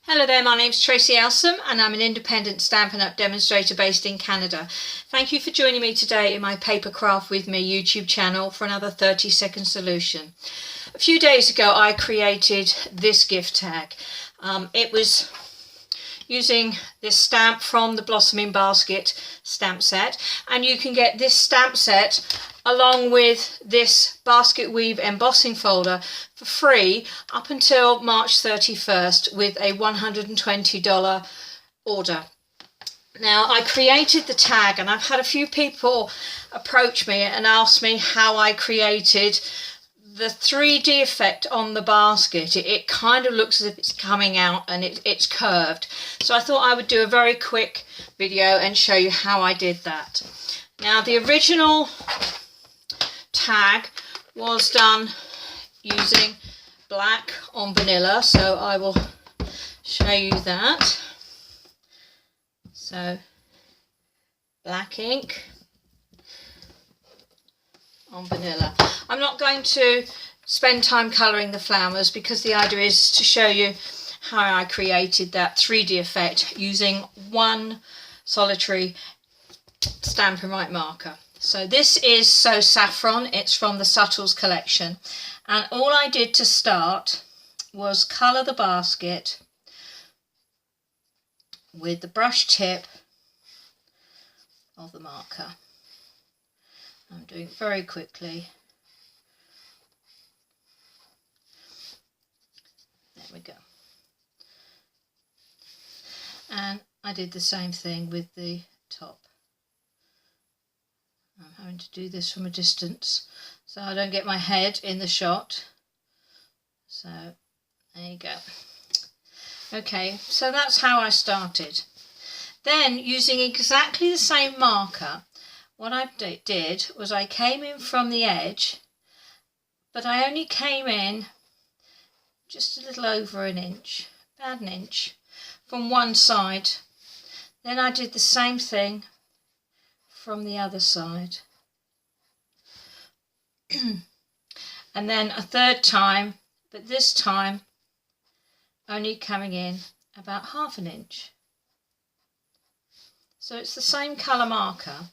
Hello there, my name's Tracy Elsom and I'm an independent Stampin' Up! Demonstrator based in Canada. Thank you for joining me today in my Papercraft with me YouTube channel for another 30-second solution. A few days ago I created this gift tag. It was using this stamp from the Blossoming Basket stamp set, and you can get this stamp set along with this Basketweave embossing folder for free up until March 31st with a $120 order. Now, I created the tag and I've had a few people approach me and ask me how I created the 3D effect on the basket. It kind of looks as if it's coming out and it's curved. So I thought I would do a very quick video and show you how I did that. Now, the original tag was done using black on vanilla, so I will show you that. So black ink on vanilla. I'm not going to spend time colouring the flowers because the idea is to show you how I created that 3D effect using one solitary Stampin' Right marker. So this is So Saffron, it's from the Subtles collection, and all I did to start was colour the basket with the brush tip of the marker. I'm doing it very quickly. There we go. And I did the same thing with the top. I'm having to do this from a distance so I don't get my head in the shot. So there you go. Okay, so that's how I started. Then, using exactly the same marker, what I did was I came in from the edge, but I only came in just a little over an inch, about an inch, from one side. Then I did the same thing from the other side. And then a third time, but this time only coming in about half an inch. So it's the same colour marker,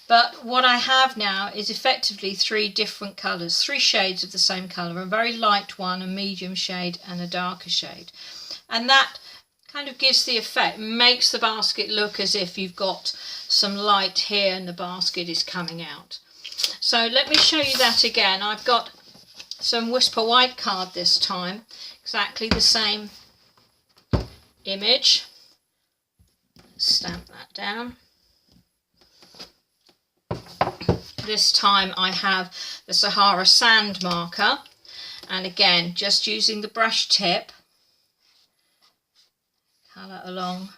but what I have now is effectively three different colours, three shades of the same colour, a very light one, a medium shade and a darker shade. And that kind of gives the effect, makes the basket look as if you've got some light here and the basket is coming out. So let me show you that again. I've got some Whisper White card this time, exactly the same image. Stamp that down. This time I have the Sahara Sand marker, and again just using the brush tip, colour along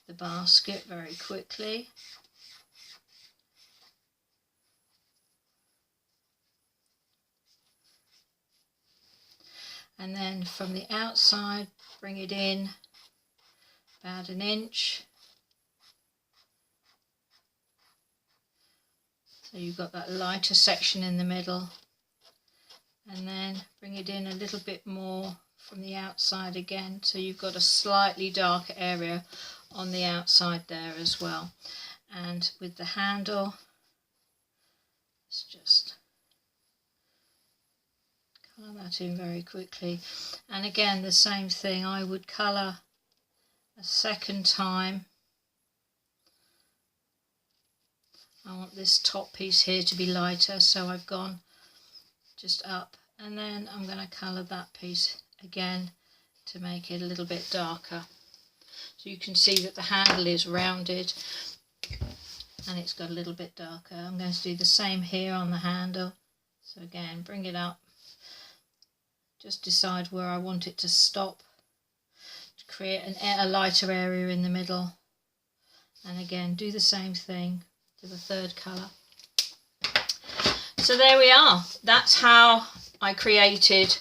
the basket very quickly. And then from the outside bring it in about an inch. So you've got that lighter section in the middle, and then bring it in a little bit more from the outside again, so you've got a slightly darker area on the outside there as well. And with the handle, let's just colour that in very quickly. And again the same thing, I would colour a second time. I want this top piece here to be lighter, so I've gone just up, and then I'm going to colour that piece again to make it a little bit darker. So you can see that the handle is rounded and it's got a little bit darker. I'm going to do the same here on the handle. So again, bring it up, just decide where I want it to stop to create a lighter area in the middle, and again do the same thing to the third colour. So there we are. That's how I created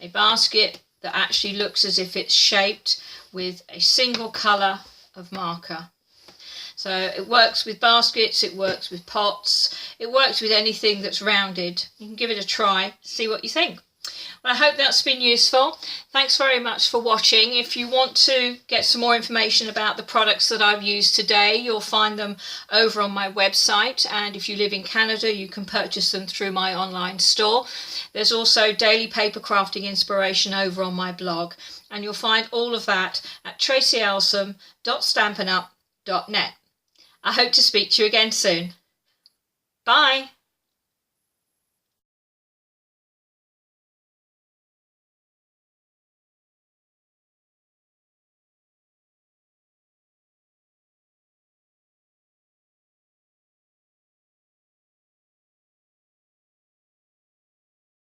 a basket that actually looks as if it's shaped with a single colour of marker. So it works with baskets, it works with pots, it works with anything that's rounded. You can give it a try, see what you think. Well, I hope that's been useful. Thanks very much for watching. If you want to get some more information about the products that I've used today, you'll find them over on my website, and if you live in Canada you can purchase them through my online store. There's also daily paper crafting inspiration over on my blog, and you'll find all of that at tracyelsom.stampinup.net. I hope to speak to you again soon. Bye.